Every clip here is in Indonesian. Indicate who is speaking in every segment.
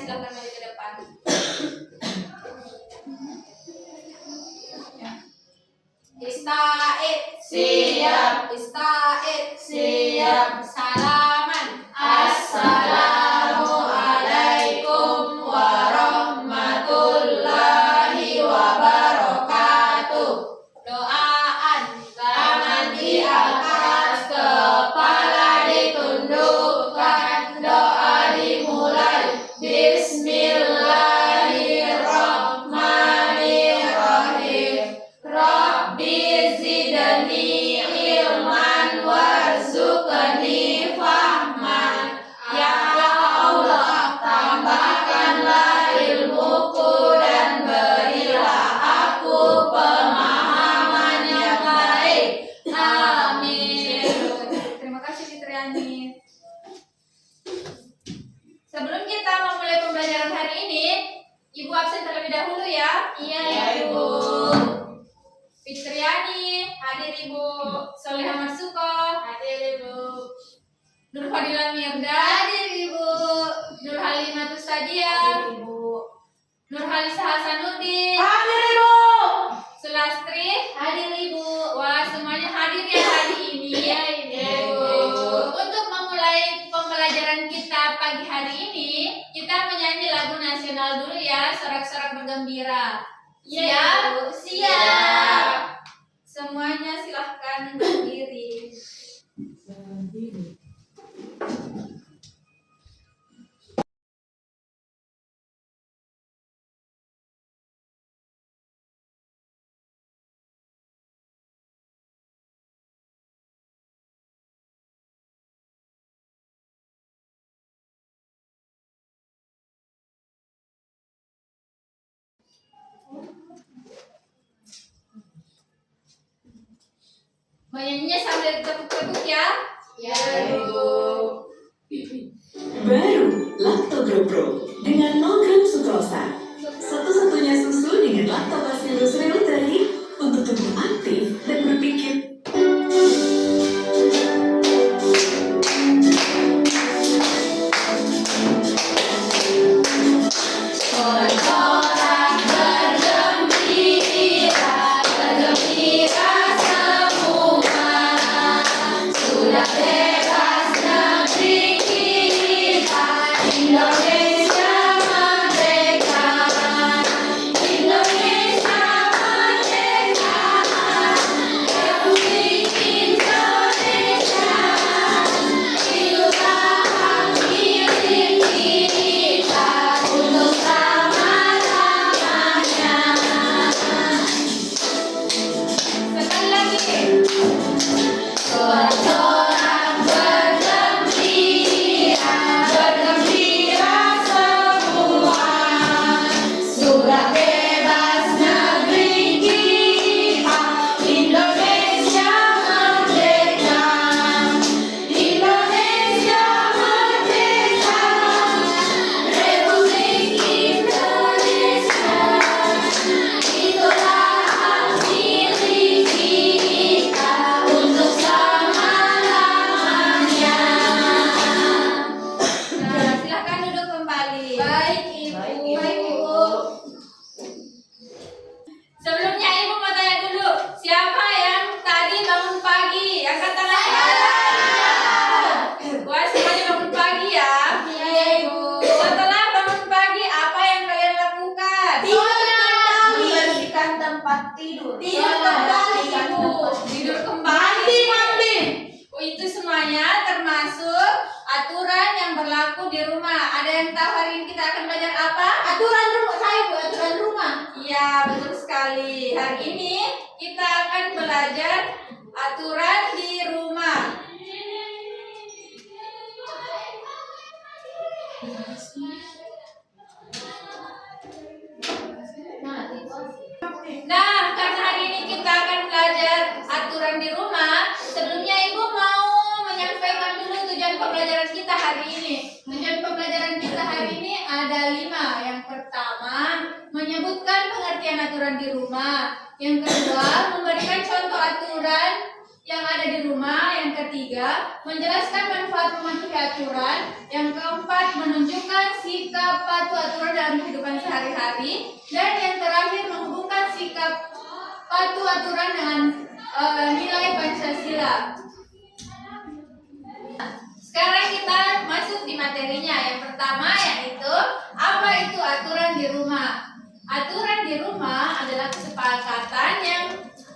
Speaker 1: silahkan maju ke depan. Ista'id.
Speaker 2: Siap.
Speaker 1: Ista'id.
Speaker 2: Siap.
Speaker 1: Salaman.
Speaker 2: Assalamualaikum warahmatullahi wabarakatuh.
Speaker 1: Doaan.
Speaker 2: Tangan di atas, kepala ditundukkan, doa dimulai. Bismillahirrahmanirrahim. Rabbi zidni ilman warzuqni fahman. Ya Allah, tambahkanlah ilmuku dan berilah aku pemahaman yang baik. Amin.
Speaker 1: Terima kasih Fitriani. Sebelum kita memulai pembelajaran hari ini, Ibu absen terlebih dahulu ya.
Speaker 2: Iya, Ibu.
Speaker 1: Fitriani, hadir Ibu. Soleha Marsuko,
Speaker 2: Hadir, Ibu.
Speaker 1: Nur Fadila Mirda,
Speaker 2: Hadir, Ibu.
Speaker 1: Nur Halimatus Sadia,
Speaker 2: Hadir, Ibu.
Speaker 1: Nur Halisa Hasanuddin,
Speaker 2: Hadir, Ibu.
Speaker 1: Sulastri,
Speaker 2: Hadir, Ibu.
Speaker 1: wah semuanya hadir ya hari ini.
Speaker 2: Iya, Ibu.
Speaker 1: Untuk memulai pembelajaran kita pagi hari ini, kita menyanyi lagu nasional dulu ya, sorak-sorak bergembira.
Speaker 2: Iya, Ibu. Siap.
Speaker 1: Semuanya silahkan berdiri. Menyanyinya sambil tepuk-tepuk ya.
Speaker 2: Ya, Ibu.
Speaker 3: Baru Lactogro dengan 0 gram sukrosa. Satu-satunya susu dengan Lactobacillus reuteri untuk tubuh aktif dan berpikir.
Speaker 2: Sorak-sorak bergembira, bergembira semua. Sudah bebas negeri kita, Indonesia merdeka. Indonesia merdeka, Republik Indonesia. Itulah hak milik kita untuk selama-lamanya.
Speaker 1: Sekali lagi.
Speaker 2: Sorak-sorak bergembira, bergembira semua. Sudah bebas negeri kita, Indonesia merdeka. Indonesia merdeka, Republik Indonesia. Itulah hak milik kita untuk selama-lamanya.
Speaker 1: Nah, silahkan duduk kembali.
Speaker 2: Baik, Ibu.
Speaker 1: Baik, Ibu. Sebelumnya Ibu mau tanya dulu, siapa yang tadi bangun pagi? Angkat tangan. Wah, semuanya bangun pagi ya.
Speaker 2: Iya, Ibu.
Speaker 1: Setelah bangun pagi, apa yang kalian lakukan?
Speaker 2: Membersihkan tempat tidur.
Speaker 1: Tidur kembali, Ibu. Tidur kembali. Mandi. Oh, itu semuanya termasuk aturan yang berlaku di rumah. Ada yang tahu hari ini kita akan belajar apa?
Speaker 2: Aturan rumah saya, Bu, aturan rumah.
Speaker 1: Iya, betul sekali. Hari ini kita akan belajar aturan di rumah. Nah, karena hari ini kita akan belajar aturan di rumah, sebelumnya Ibu mau menyampaikan dulu tujuan pembelajaran kita hari ini. Tujuan pembelajaran kita hari ini ada 5. Yang pertama, menyebutkan pengertian aturan di rumah. Yang kedua, memberikan contoh aturan yang ada di rumah. Yang ketiga, menjelaskan manfaat mematuhi aturan. Yang keempat, menunjukkan sikap patuh aturan dalam kehidupan sehari-hari. Dan yang terakhir, menghubungkan sikap patuh aturan dengan nilai Pancasila. Sekarang kita masuk di materinya. Yang pertama yaitu, apa itu aturan di rumah? Aturan di rumah adalah kesepakatan yang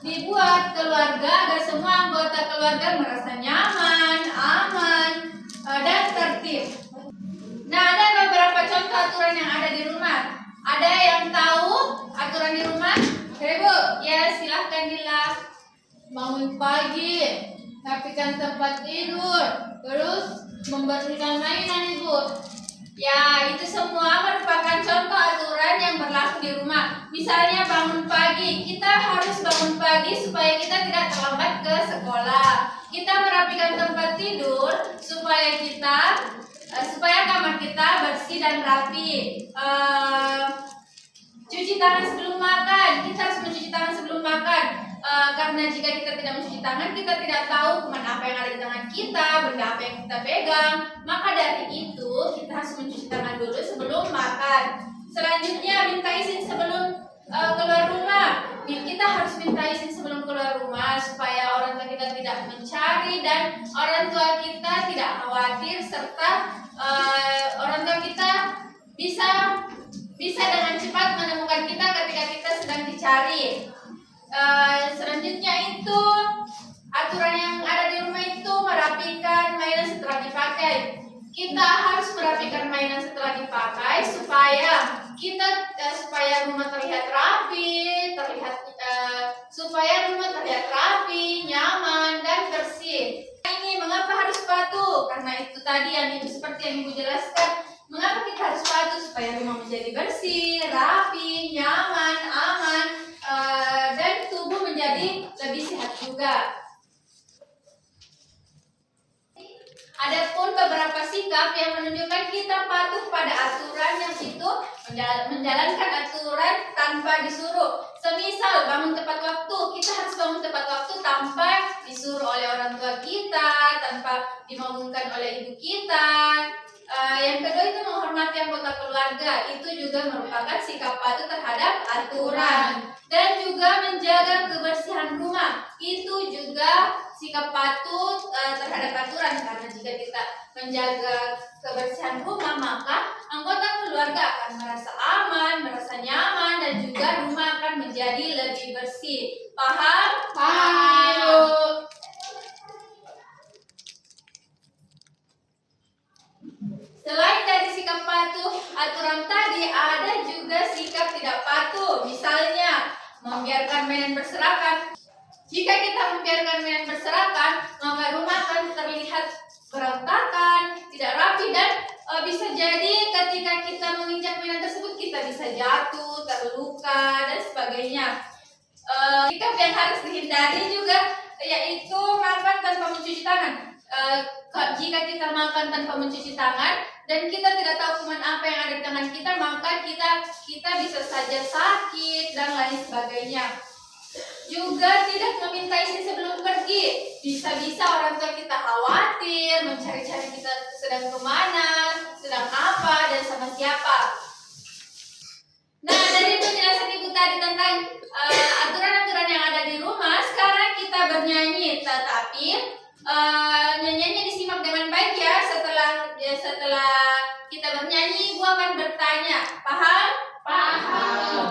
Speaker 1: dibuat keluarga agar semua anggota keluarga merasa nyaman, aman, dan tertib. Nah, ada beberapa contoh aturan yang ada di rumah. Ada yang tahu aturan di rumah? Bu, ya silahkan Dila. Bangun pagi, rapikan tempat tidur, terus membersihkan mainan Ibu. Ya, itu semua merupakan contoh aturan yang berlaku di rumah. Misalnya bangun pagi, kita harus bangun pagi supaya kita tidak terlambat ke sekolah. Kita merapikan tempat tidur supaya kamar kita bersih dan rapi. Cuci tangan sebelum makan, kita harus mencuci tangan sebelum makan. Karena jika kita tidak mencuci tangan, kita tidak tahu kemana apa yang ada di tangan kita, benda apa yang kita pegang. Maka dari itu, kita harus mencuci tangan dulu sebelum makan. Selanjutnya, minta izin sebelum keluar rumah. Kita harus minta izin sebelum keluar rumah supaya orang tua kita tidak mencari dan orang tua kita tidak khawatir, serta orang tua kita bisa dengan cepat menemukan kita ketika kita sedang dicari. Selanjutnya itu aturan yang ada di rumah itu merapikan mainan setelah dipakai. Kita harus merapikan mainan setelah dipakai supaya rumah terlihat rapi, nyaman dan bersih. Ini mengapa harus patuh? Karena itu tadi seperti yang Ibu jelaskan. Mengapa kita harus patuh? Supaya rumah menjadi bersih, rapi, nyaman, aman, dan tubuh menjadi lebih sehat juga. Adapun beberapa sikap yang menunjukkan kita patuh pada aturan yang itu menjalankan aturan tanpa disuruh. Semisal bangun tepat waktu, kita harus bangun tepat waktu tanpa disuruh oleh orang tua kita, tanpa dibangunkan oleh ibu kita. Yang kedua itu menghormati anggota keluarga, itu juga merupakan sikap patuh terhadap aturan. Dan juga menjaga kebersihan rumah, itu juga sikap patuh terhadap aturan. Karena jika kita menjaga kebersihan rumah, maka anggota keluarga akan merasa aman, merasa nyaman, dan juga rumah akan menjadi lebih bersih. Paham? Paham. Selain dari sikap patuh aturan tadi, ada juga sikap tidak patuh. Misalnya, membiarkan mainan berserakan. Jika kita membiarkan mainan berserakan, maka rumah akan terlihat berantakan, tidak rapi, dan bisa jadi ketika kita menginjak mainan tersebut, kita bisa jatuh, terluka, dan sebagainya. Sikap yang harus dihindari juga yaitu makan tanpa mencuci tangan. Jika kita makan tanpa mencuci tangan dan kita tidak tahu kemana apa yang ada di tangan kita, maka kita bisa saja sakit dan lain sebagainya. Juga tidak meminta izin sebelum pergi. Bisa-bisa orang tua kita khawatir, mencari-cari kita sedang kemana, sedang apa, dan sama siapa. Nah, dari penjelasan Ibu tadi tentang aturan-aturan yang ada di rumah, sekarang kita bernyanyi. Tetapi nyanyiannya disimak dengan baik ya. Setelah kita bernyanyi, Ibu akan bertanya. Paham? Paham.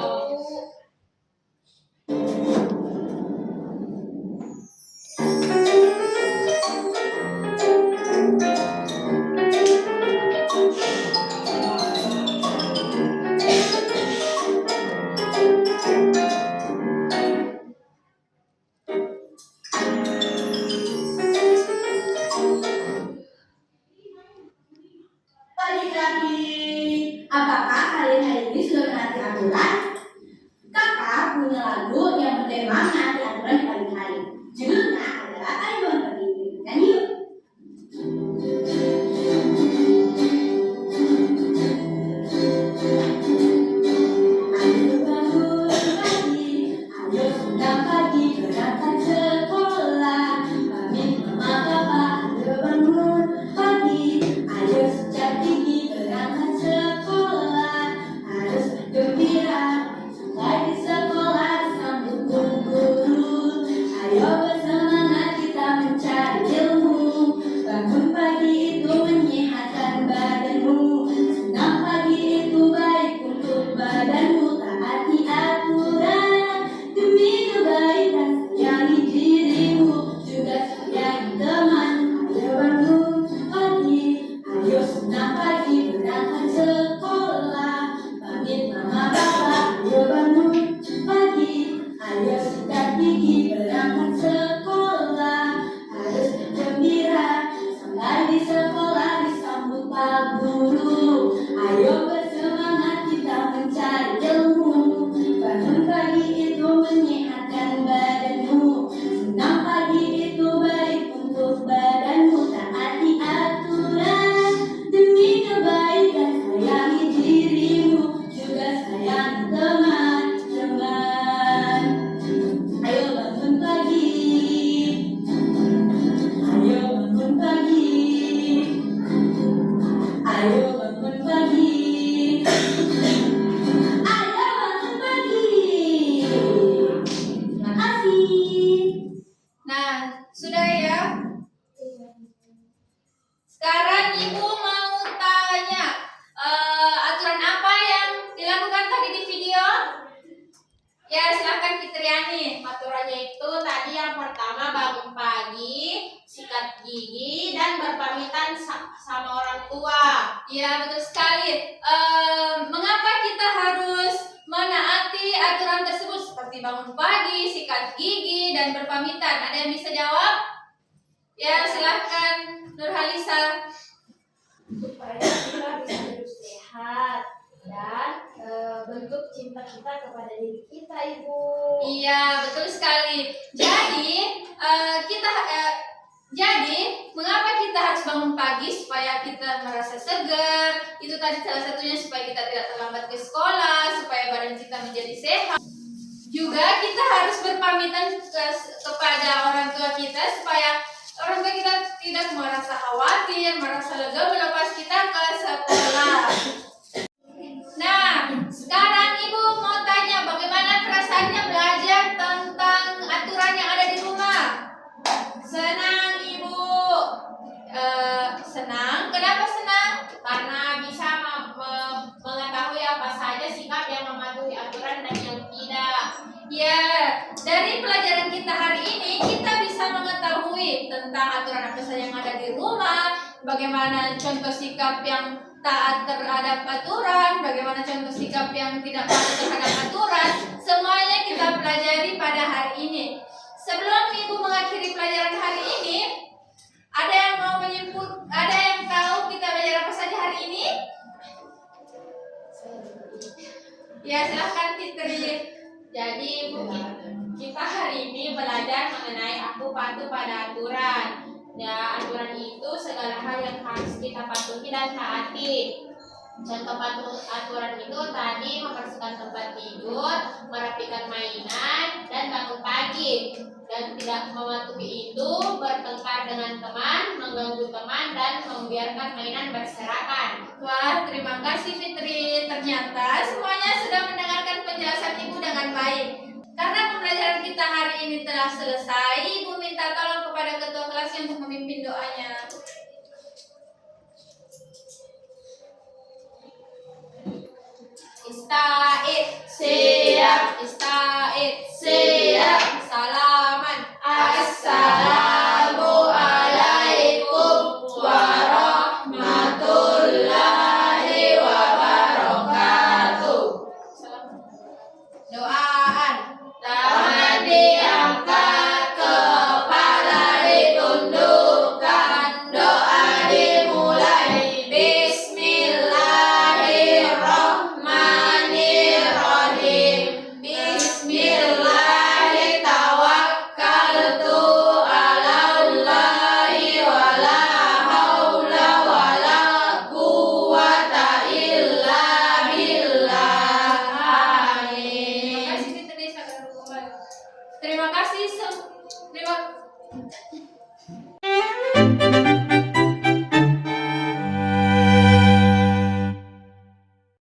Speaker 2: Pagi-pagi, apakah kalian hari gigi berangkat sekolah, harus bergembira sampai di sekolah disambut Pak Guru. Ayo bersemangat kita mencari ilmu, bangun pagi itu menyehatkan badanmu, senam pagi itu baik untuk badanmu, taati aturan demi kebaikan, sayangi dirimu juga sayangi teman-teman. Ayo bangun pagi, ayo bangun pagi, ayo bangun pagi, ayo bangun pagi. Terima kasih.
Speaker 1: Nah, sudah ya. Sekarang Ibu mau tanya, aturan apa yang dilakukan tadi di video? Ya, silahkan Fitriani.
Speaker 2: Aturannya itu tadi yang pertama bangun pagi, sikat gigi, dan berpamitan sama orang tua.
Speaker 1: Ya, betul sekali. Mengapa kita harus menaati aturan tersebut seperti bangun pagi, sikat gigi, dan berpamitan? Ada yang bisa jawab? Ya, silahkan Nurhalisa.
Speaker 2: Supaya kita bisa hidup sehat dan bentuk cinta kita kepada diri kita, Ibu.
Speaker 1: Iya, betul sekali. Jadi, mengapa kita harus bangun pagi supaya kita merasa segar? Itu tadi salah satunya supaya kita tidak terlambat ke sekolah, supaya badan kita menjadi sehat. Juga kita harus berpamitan kepada orang tua kita supaya orang tua kita tidak merasa khawatir, merasa lega melepas kita ke sekolah. Nah, sekarang Ibu mau tanya bagaimana perasaannya belajar tentang aturan yang ada di rumah? Senang Ibu? Senang? Kenapa senang?
Speaker 2: Karena bisa mengetahui apa saja sikap yang mematuhi aturan dan yang tidak.
Speaker 1: Ya, dari pelajaran kita hari ini kita bisa mengetahui tentang aturan apa saja yang ada di rumah, bagaimana contoh sikap yang taat terhadap aturan, bagaimana contoh sikap yang tidak patuh terhadap aturan. Semuanya kita pelajari pada hari ini. Sebelum Ibu mengakhiri pelajaran hari ini, ada yang mau ada yang tahu kita belajar apa saja hari ini? Ya, silahkan Fitri.
Speaker 2: Jadi Bu, kita hari ini belajar mengenai aku patuh pada aturan. Ya, aturan itu segala hal yang harus kita patuhi dan taati. Contoh patuh aturan itu tadi membersihkan tempat tidur, merapikan mainan, dan bangun pagi. Dan tidak mematuhi itu bertengkar dengan teman, mengganggu teman, dan membiarkan mainan berserakan.
Speaker 1: Wah, terima kasih Fitri. Ternyata semuanya sudah mendengarkan penjelasan Ibu dengan baik. Karena pembelajaran kita hari ini telah selesai, Ibu minta tolong kepada ketua kelasnya untuk memimpin doanya. Ista'id,
Speaker 2: Siap.
Speaker 1: Ista'id,
Speaker 2: Siap.
Speaker 1: Salaman.
Speaker 2: Assalamualaikum warahmatullahi wabarakatuh.
Speaker 1: Doaan.
Speaker 2: Tangan diangkat, kepala ditundukkan, doa dimulai. Bismillahirrahmanirrahim. Bismillahirrahmanirrahim. Alallahi wala haula wala quwata illa billah. Amin.
Speaker 1: Terima kasih Fitri. Terima kasih. Terima